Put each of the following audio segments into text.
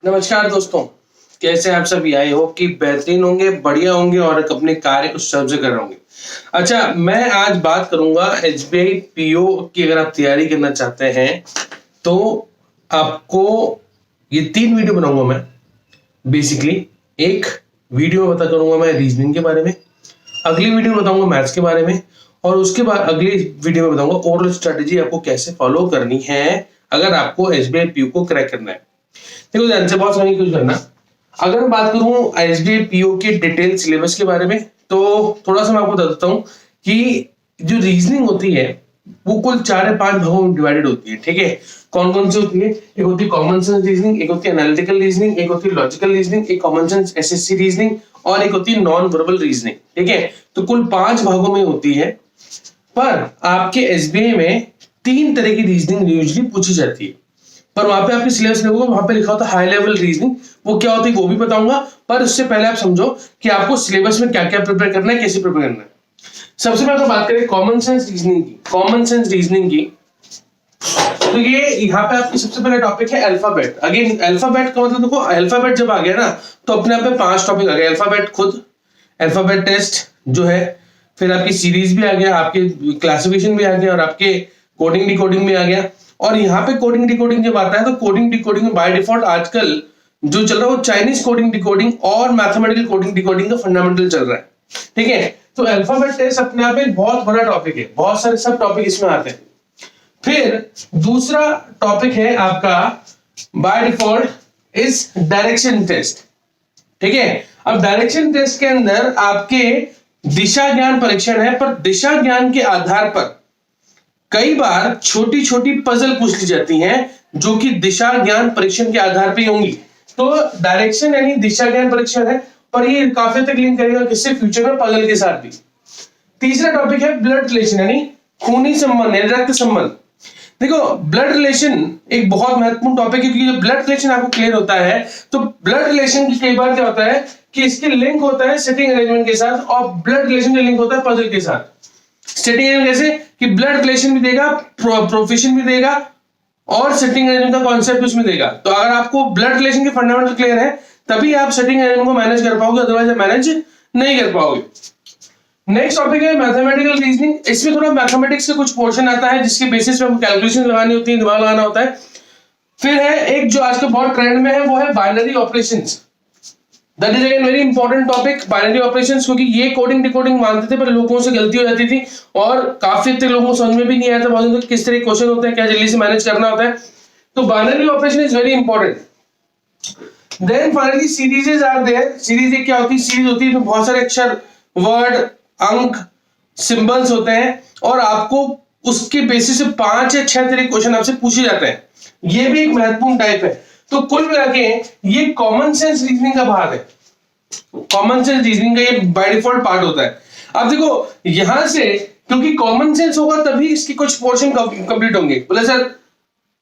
नमस्कार दोस्तों, कैसे हैं आप सभी? आई होप कि बेहतरीन होंगे, बढ़िया होंगे और अपने कार्य को सुचारू से कर रहे होंगे। अच्छा, मैं आज बात करूंगा एसबीआई पीओ की। अगर आप तैयारी करना चाहते हैं तो आपको ये 3 वीडियो बनाऊंगा मैं। बेसिकली एक वीडियो बता करूंगा मैं रीजनिंग के बारे में, अगली वीडियो में बताऊंगा मैथ्स के बारे में, और उसके बाद अगली वीडियो में बताऊंगा ओवरऑल स्ट्रेटेजी आपको कैसे फॉलो करनी है अगर आपको एसबीआई पीओ को क्रैक करना है। देखो ध्यान से, बहुत समझ कुछ करना। अगर मैं बात करूं एसबीआई पीओ के डिटेल सिलेबस के बारे में, तो थोड़ा सा मैं आपको बता देता हूं कि जो रीजनिंग होती है वो कुल 4 या 5 भागों में डिवाइडेड होती है। ठीक है, कौन कौन सी होती है? एक होती है कॉमन सेंस रीजनिंग, एक होती है एनालिटिकल रीजनिंग, एक होती है लॉजिकल रीजनिंग, एक कॉमन सेंस एसएससी रीजनिंग, और एक होती है नॉन वर्बल रीजनिंग। ठीक है, तो कुल 5 भागों में होती है। पर आपके एसबीआई में 3 तरह की रीजनिंग यूजुअली पूछी जाती है। पर वहां पे आपके सिलेबस में होगा, वहां पे लिखा होता है हाई लेवल रीजनिंग। वो क्या होती है वो भी बताऊंगा, पर उससे पहले आप समझो कि आपको सिलेबस में क्या क्या प्रिपेयर करना है, कैसे प्रिपेयर करना है। सबसे पहले तो बात करें कॉमन सेंस रीजनिंग की। कॉमन सेंस रीजनिंग की तो ये यहाँ पे आपकी सबसे पहले टॉपिक है अल्फाबेट। अगेन अल्फाबेट का मतलब देखो, अल्फाबेट जब आ गया ना तो अपने आप में 5 टॉपिक आ गए। अल्फाबेट खुद, अल्फाबेट टेस्ट जो है, फिर आपकी सीरीज भी आ गया, आपके क्लासिफिकेशन भी आ गया, और आपके कोडिंग डिकोडिंग भी आ गया। और यहाँ पे कोडिंग डिकोडिंग जब आता है तो कोडिंग डिकोडिंग में बाय डिफॉल्ट आजकल जो चल रहा है वो चाइनीज कोडिंग डिकोडिंग और मैथमेटिकल कोडिंग डिकोडिंग का फंडामेंटल चल रहा है। ठीक है, तो अल्फाबेट टेस्ट अपने आप में बहुत बड़ा टॉपिक है, बहुत सारे सब टॉपिक इसमें आते हैं। फिर दूसरा टॉपिक है आपका by default is direction test. ठीक है, अब डायरेक्शन टेस्ट के अंदर आपके दिशा ज्ञान परीक्षण है, पर दिशा ज्ञान के आधार पर कई बार छोटी छोटी पजल पूछ ली जाती हैं जो कि दिशा ज्ञान परीक्षण के आधार पर होंगी। तो डायरेक्शन यानी दिशा ज्ञान परीक्षण है, पर ये काफी तक लिंक करेगा किससे? फ्यूचर में पजल के साथ भी। तीसरा टॉपिक है ब्लड रिलेशन यानी खूनी संबंध, रक्त संबंध। देखो ब्लड रिलेशन एक बहुत महत्वपूर्ण टॉपिक है, क्योंकि जब ब्लड रिलेशन आपको क्लियर होता है तो ब्लड रिलेशन की कई बार क्या होता है कि इसके लिंक होता है सेटिंग अरेंजमेंट के साथ, और ब्लड रिलेशन का लिंक होता है पजल के साथ। सेटिंग अरेंजमेंट कैसे कि ब्लड रिलेशन भी देगा, प्रोफेशन भी देगा, और सेटिंग अरेंजमेंट का कॉन्सेप्ट उसमें देगा। तो अगर आपको ब्लड रिलेशन के फंडामेंटल क्लियर है तभी आप सेटिंग अरेंजमेंट को मैनेज कर पाओगे, अदरवाइज आप मैनेज नहीं कर पाओगे। नेक्स्ट टॉपिक है मैथमेटिकल रीजनिंग। इसमें थोड़ा मैथमेटिक्स का कुछ पोर्शन आता है जिसके बेसिस पे आपको कैलकुलेशन लगानी होती है, दिमाग लगाना होता है। फिर है एक जो आजकल बहुत ट्रेंड में है, वो है binary operations. That is again very important topic, binary operations, क्योंकि ये कोडिंग डिकोडिंग मानते थे पर लोगों से गलती हो जाती थी और काफी तक लोगों को समझ में भी नहीं आया था बहुत किस तरह के क्वेश्चन होते हैं, क्या जल्दी से मैनेज करना होता है। तो binary operation is very important. Then finally series are there. Series एक क्या होती है? सीरीज होती है इसमें बहुत सारे अक्षर, वर्ड, अंक, सिंबल्स होते हैं, और आपको उसके बेसिस से 5 या 6 तरह के क्वेश्चन आपसे पूछे जाते हैं। ये भी एक महत्वपूर्ण टाइप है। तो कुल मिला के ये कॉमन सेंस रीजनिंग का भाग है। कॉमन सेंस रीजनिंग का ये बाय डिफॉल्ट पार्ट होता है। अब देखो यहां से, क्योंकि कॉमन सेंस होगा तभी इसके कुछ पोर्शन कंप्लीट होंगे। बोले सर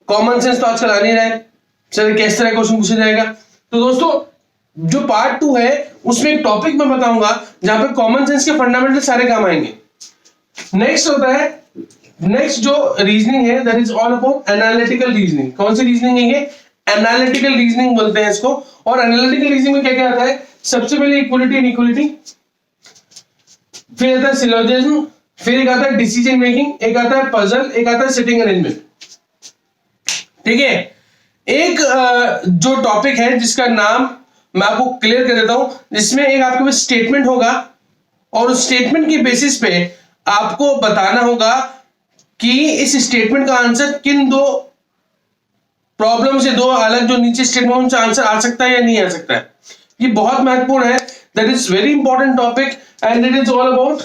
कॉमन सेंस तो आजकल आ नहीं रहा है, सर किस तरह क्वेश्चन पूछा जाएगा? तो दोस्तों जो पार्ट 2 है उसमें एक टॉपिक मैं बताऊंगा जहां पे कॉमन सेंस के फंडामेंटल सारे काम आएंगे। नेक्स्ट होता है, नेक्स्ट जो रीजनिंग है that is all about analytical reasoning. कौन सी रीजनिंग है ये? एनालिटिकल रीजनिंग बोलते हैं इसको। और एनालिटिकल रीजनिंग में क्या क्या आता है? सबसे पहले इक्वलिटी एंड इक्वलिटी, फिर आता है सिलोजिज्म, फिर एक आता है डिसीजन मेकिंग, एक आता है पजल, एक आता है सेटिंग अरेंजमेंट। ठीक है, एक जो टॉपिक है जिसका नाम मैं आपको क्लियर कर देता हूं, जिसमें एक आपके पास स्टेटमेंट होगा और उस स्टेटमेंट के बेसिस पे आपको बताना होगा कि इस स्टेटमेंट का आंसर किन 2 प्रॉब्लम से, 2 अलग जो नीचे स्टेटमेंट से आंसर आ सकता है या नहीं आ सकता है। ये बहुत महत्वपूर्ण है। That is very important topic and it is all about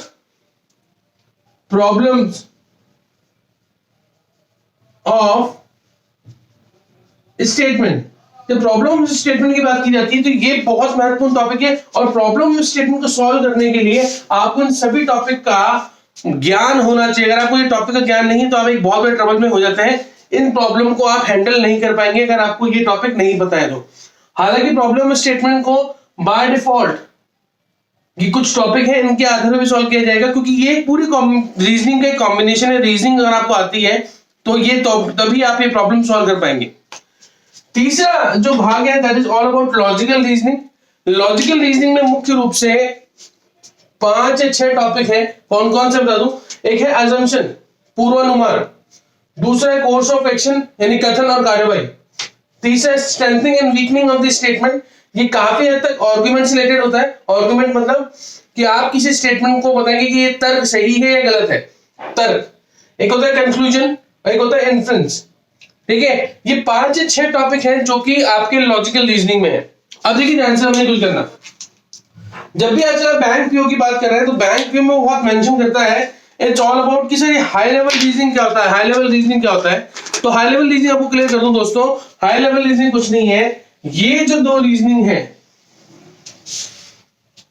problems of statement. जब प्रॉब्लम स्टेटमेंट की बात की जाती है तो ये बहुत महत्वपूर्ण टॉपिक है, और प्रॉब्लम स्टेटमेंट को सॉल्व करने के लिए आपको इन सभी टॉपिक का ज्ञान होना चाहिए। अगर आपको ये टॉपिक का ज्ञान नहीं है तो आप एक बहुत बड़े ट्रबल में हो जाते हैं। इन प्रॉब्लम को आप हैंडल नहीं कर पाएंगे अगर आपको ये टॉपिक नहीं पता है तो। हालांकि प्रॉब्लम स्टेटमेंट को बाय डिफॉल्ट ये कुछ टॉपिक है, इनके आधार पर भी सॉल्व किया जाएगा, क्योंकि ये पूरी रीजनिंग का एक कॉम्बिनेशन है। रीजनिंग अगर आपको आती है तो ये तभी आप ये प्रॉब्लम सॉल्व कर पाएंगे। तीसरा जो भाग है that is all about logical reasoning. Logical reasoning में मुख्य रूप से 5 या 6 टॉपिक है। कौन कौन से बता दूं? एक है अजम्पशन, पूर्वानुमान। दूसरा है कोर्स ऑफ एक्शन यानी कथन और कार्यवाही। तीसरा strengthening and weakening of the statement, ये काफी हद तक आर्गुमेंट से रिलेटेड होता है। आर्गुमेंट मतलब कि आप किसी स्टेटमेंट को बताएंगे कि ये तर्क सही है या गलत है, तर्क। एक होता है कंक्लूजन, एक होता है इन्फ्रेंस। ठीक है, ये 5 या 6 टॉपिक हैं जो कि आपके लॉजिकल रीजनिंग में है। अब देखिए ध्यान से हमें कुछ करना। जब भी आजकल बैंक पीओ की बात कर रहे हैं तो बैंक पीओ में वो बहुत मेंशन करता है इट्स ऑल अबाउट कि सर हाई लेवल रीजनिंग क्या होता है, हाई लेवल रीजनिंग क्या होता है। तो हाई लेवल रीजनिंग आपको क्लियर कर दूं दोस्तों, हाई लेवल रीजनिंग कुछ नहीं है, ये जो 2 रीजनिंग है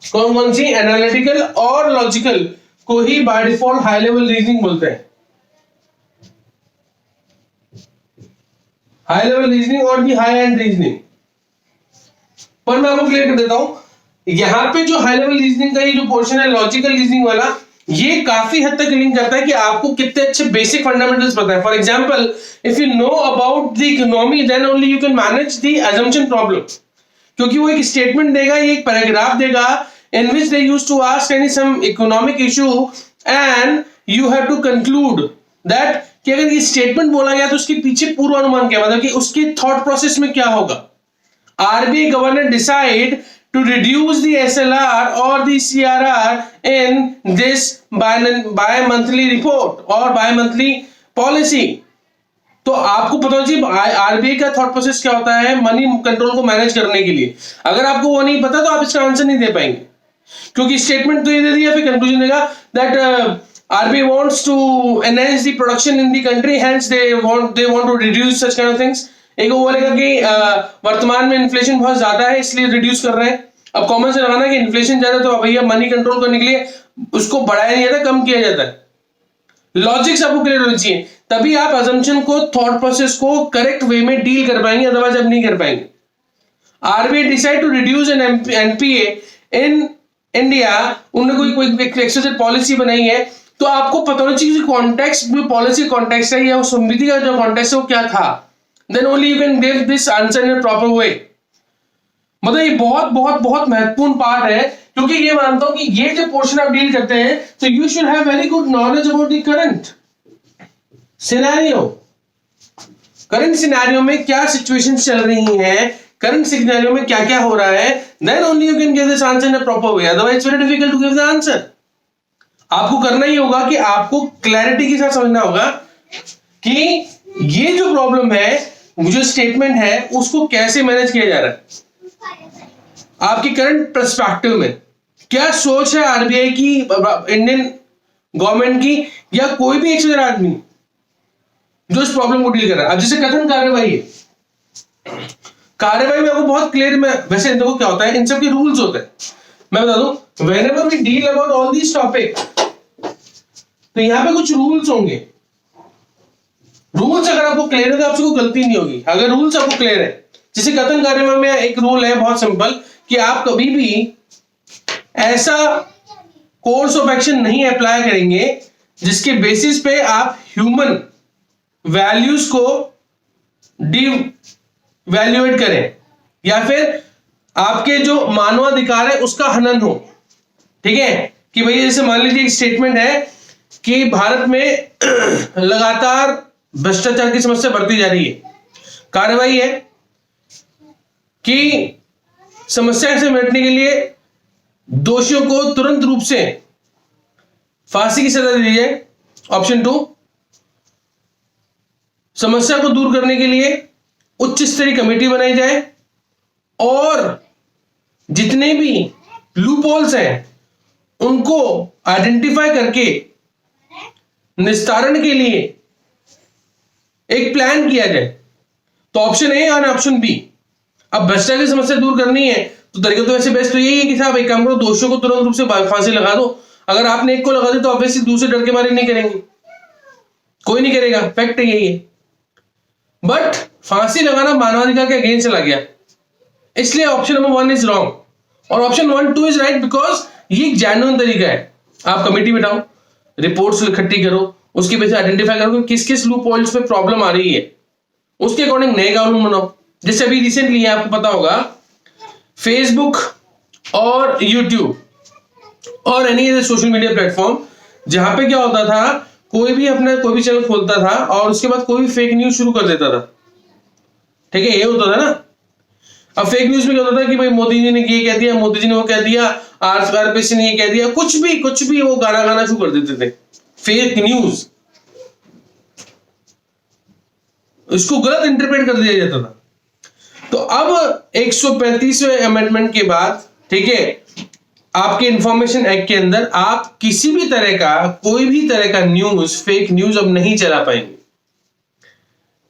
कौन कौन सी, एनालिटिकल और लॉजिकल, को ही by default high level reasoning बोलते हैं। हाई लेवल रीजनिंग और दी हाई एंड रीजनिंग। पर मैं आपको क्लियर कर देता हूं, यहां पे जो हाई लेवल रीजनिंग का ये जो पोर्शन है लॉजिकल रीजनिंग वाला, ये काफी हद तक लिंक करता है कि आपको कितने अच्छे बेसिक फंडामेंटल्स पता है। For example if you know about the economy then only you can manage the assumption problem. क्योंकि वो एक स्टेटमेंट देगा, ये एक पैराग्राफ देगा in which they used to ask any some economic issue and you have to conclude that कि अगर ये स्टेटमेंट बोला गया तो उसके पीछे पूर्वानुमान क्या, मतलब कि उसके थॉट प्रोसेस में क्या होगा। RBI governor decide to reduce the SLR और the CRR in this bimonthly report और बाय मंथली पॉलिसी। तो आपको पता होना चाहिए आरबीआई का थॉट प्रोसेस क्या होता है मनी कंट्रोल को मैनेज करने के लिए। अगर आपको वो नहीं पता तो आप इसका आंसर नहीं दे पाएंगे, क्योंकि स्टेटमेंट तो ये दे दिया, फिर कंक्लूजन देगा that RBI wants to enhance the production in the country hence they want to reduce such kind of things. एक वो बोलेगा कि वर्तमान में इन्फ्लेशन बहुत ज्यादा है इसलिए रिड्यूस कर रहे हैं। अब कॉमन से लगाना कि इन्फ्लेशन ज्यादा तो भैया मनी कंट्रोल करने के लिए उसको बढ़ाया नहीं जाता, कम किया जाता है। लॉजिक्स आपको क्लियर होनी चाहिए, तभी आप अजम्पशन को, थॉट प्रोसेस को करेक्ट वे में डील कर पाएंगे, अदरवाइज आप नहीं कर पाएंगे। RBI decide to reduce an NPA in India, उन्होंने कोई एक्सप्लिसिट पॉलिसी बनाई है, तो आपको पता होना चाहिए कॉन्टेक्स्ट में, पॉलिसी कॉन्टेक्स्ट है या उस समिति का जो कॉन्टेक्स्ट है वो क्या था, then only you can give this answer in a proper way. मतलब ये बहुत बहुत बहुत महत्वपूर्ण पार्ट है, क्योंकि ये मानता हूं कि ये जो पोर्शन आप डील करते हैं तो you should have very good knowledge about the current scenario. Current scenario में क्या सिचुएशंस चल रही हैं, करंट सिनेरियो में क्या क्या हो रहा है, then only you can give this answer in a proper way, otherwise it's very difficult to give the answer. आपको करना ही होगा कि आपको क्लैरिटी के साथ समझना होगा कि ये जो प्रॉब्लम है, जो स्टेटमेंट है, उसको कैसे मैनेज किया जा रहा है। आपकी करंट पर्सपेक्टिव में क्या सोच है आरबीआई की, इंडियन गवर्नमेंट की, या कोई भी एक आदमी जो इस प्रॉब्लम को डील कर रहा है। अब जैसे कथन कार्यवाही है, कार्यवाही में आपको बहुत क्लियर में, वैसे देखो क्या होता है, इन सब के रूल्स होते हैं। मैं बता दूं, whenever we deal about all these topic, तो यहां पे कुछ रूल्स होंगे। रूल्स अगर आपको क्लियर है तो आपसे कोई गलती नहीं होगी। अगर रूल्स आपको क्लियर है, जैसे कथन कार्यवाही में एक रूल है बहुत सिंपल कि आप कभी भी ऐसा कोर्स ऑफ एक्शन नहीं अप्लाई करेंगे जिसके बेसिस पे आप ह्यूमन वैल्यूज को डिवैल्यूएट करें या फिर आपके जो मानवाधिकार है उसका हनन हो। ठीक है, कि भैया जैसे मान लीजिए एक स्टेटमेंट है कि भारत में लगातार भ्रष्टाचार की समस्या बढ़ती जा रही है। कार्रवाई है कि समस्या से निपटने के लिए दोषियों को तुरंत रूप से फांसी की सजा दी जाए। ऑप्शन 2, समस्या को दूर करने के लिए उच्च स्तरीय कमेटी बनाई जाए और जितने भी लूपहोल्स हैं उनको आइडेंटिफाई करके निस्तारण के लिए एक प्लान किया जाए। तो ऑप्शन ए और ऑप्शन बी। अब भ्रष्टाचार की समस्या दूर करनी है तो तरीका तो वैसे बेस्ट तो यही है कि साहब एक काम करो, दोषियों को तुरंत रूप से फांसी लगा दो। अगर आपने एक को लगा दी तो ऑब्वियसली दूसरे डर के मारे नहीं करेंगे, कोई नहीं करेगा, फैक्ट यही है। बट फांसी लगाना मानवाधिकार के अगेंस्ट चला गया, इसलिए ऑप्शन नंबर 1 इज रॉन्ग और ऑप्शन 1, 2 इज राइट, बिकॉज ये एक जेन्युइन तरीका है। आप कमेटी बिठाओ, रिपोर्ट्स इकट्ठी करो, उसके बेस आइडेंटिफाई करो कि किस किस लूप होल्स पे प्रॉब्लम आ रही है, उसके अकॉर्डिंग नए कानून बनाओ। जैसे अभी रिसेंटली आपको पता होगा फेसबुक और यूट्यूब और एनी सोशल मीडिया प्लेटफॉर्म, जहां पे क्या होता था, कोई भी अपना कोई भी चैनल खोलता था और उसके बाद कोई भी फेक न्यूज शुरू कर देता था। ठीक है, ये होता था ना। अब फेक न्यूज में क्या होता था कि भाई मोदी जी ने ये कह दिया, मोदी जी ने वो कह दिया, आरपीसी ने ये कह दिया, कुछ भी वो गाना शुरू कर देते थे, फेक न्यूज। इसको गलत इंटरप्रेट कर दिया जाता था। तो अब 135वें अमेंडमेंट के बाद, ठीक है, आपके इंफॉर्मेशन एक्ट के अंदर आप किसी भी तरह का कोई भी तरह का न्यूज, फेक न्यूज अब नहीं चला पाएंगे।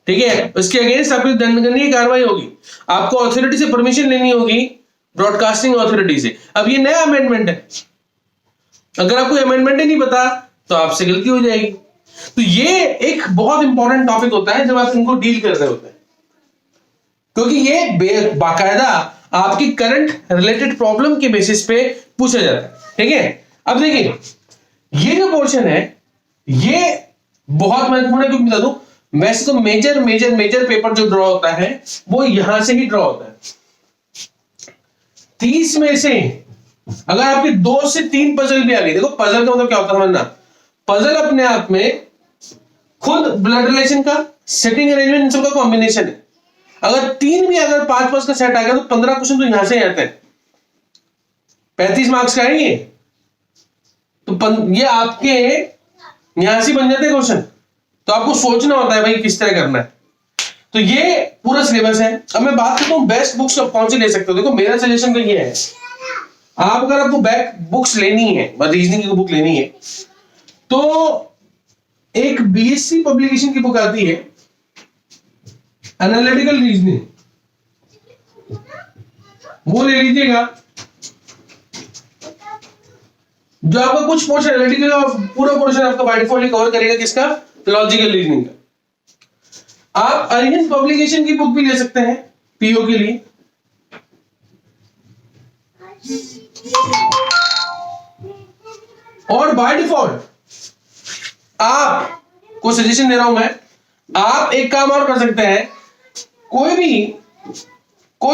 ठीक है, उसके अगेंस्ट आपकी दंडनीय कार्रवाई होगी। आपको अथॉरिटी से परमिशन लेनी होगी, ब्रॉडकास्टिंग अथॉरिटी से। अब ये नया अमेंडमेंट है, अगर आपको अमेंडमेंट ही नहीं पता तो आपसे गलती हो जाएगी। तो ये एक बहुत इंपॉर्टेंट टॉपिक होता है जब आप इनको डील कर रहे होते हैं, क्योंकि ये बाकायदा आपकी करंट रिलेटेड प्रॉब्लम के बेसिस पे पूछा जाता है। ठीक है, अब देखिए ये जो पोर्शन है ये बहुत महत्वपूर्ण है, क्योंकि बता दूं वैसे तो मेजर पेपर जो ड्रॉ होता है वो यहां से ही ड्रॉ होता है। 30 में से अगर आपके 2 से 3 पजल भी आ गई, देखो पजल का मतलब क्या होता है समझना, पजल अपने आप में खुद ब्लड रिलेशन का, सेटिंग अरेंजमेंट, इन सब का कॉम्बिनेशन है। अगर 3 भी अगर 5 का सेट आ गया तो 15 क्वेश्चन तो यहां से ही आते हैं। 35 मार्क्स का है ये, तो ये आपके यहां से बन जाते हैं क्वेश्चन। तो आपको सोचना होता है भाई किस तरह करना है। तो ये पूरा सिलेबस है। अब मैं बात करता हूं बेस्ट बुक्स आप कौन सी ले सकते हो। देखो मेरा सजेशन तो ये है, आप अगर आपको बैक बुक्स लेनी है, रीजनिंग की बुक लेनी है, तो एक बीएससी पब्लिकेशन की बुक आती है एनालिटिकल रीजनिंग, वो ले लीजिएगा। जो आपका कुछ पोर्शन एनालिटिकल का पूरा पोर्शन आपका बाय डिफॉल्ट कवर करेगा, किसका, लॉजिकल रीजनिंग का। आप अरिहंत पब्लिकेशन की बुक भी ले सकते हैं पीओ के लिए। और बाय डिफॉल्ट आपको सजेशन दे रहा हूं मैं, आप एक काम और कर सकते हैं, कोई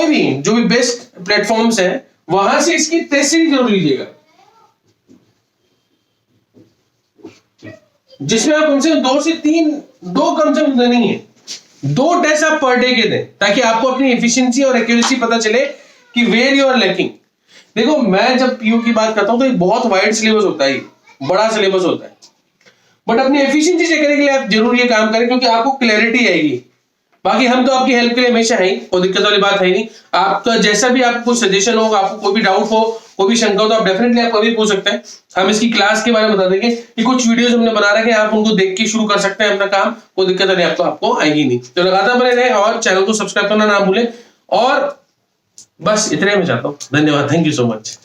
भी जो भी बेस्ट प्लेटफॉर्म्स है वहां से इसकी टेस्ट सीरीज जरूर लीजिएगा, जिसमें आप कम से कम 2 से 3 कम से कम देनी है, 2 टेस्ट आप पर डे के दें, ताकि आपको अपनी एफिशिएंसी और एक्यूरेसी पता चले कि वेयर यू आर लैकिंग। देखो मैं जब पीयू की बात करता हूं तो एक बहुत वाइड सिलेबस होता है, बड़ा सिलेबस होता है, बट अपनी एफिशिएंसी चेक करने के लिए आप जरूर ये काम करें, क्योंकि आपको क्लैरिटी आएगी। बाकी हम तो आपकी हेल्प के लिए हमेशा हैं, कोई दिक्कत वाली बात है नहीं। आपका जैसा भी आपको सजेशन हो, आपको कोई भी डाउट हो, कोई भी शंका हो, तो आप डेफिनेटली आप कभी पूछ सकते हैं। हम इसकी क्लास के बारे में बता देंगे कि कुछ वीडियोस हमने बना रखे हैं, आप उनको देख के शुरू कर सकते हैं अपना काम, कोई दिक्कत नहीं, आपको आएगी नहीं। तो लगातार बने रहें और चैनल को सब्सक्राइब करना ना भूलें। और बस इतने में चाहता हूँ। धन्यवाद, थैंक यू सो मच।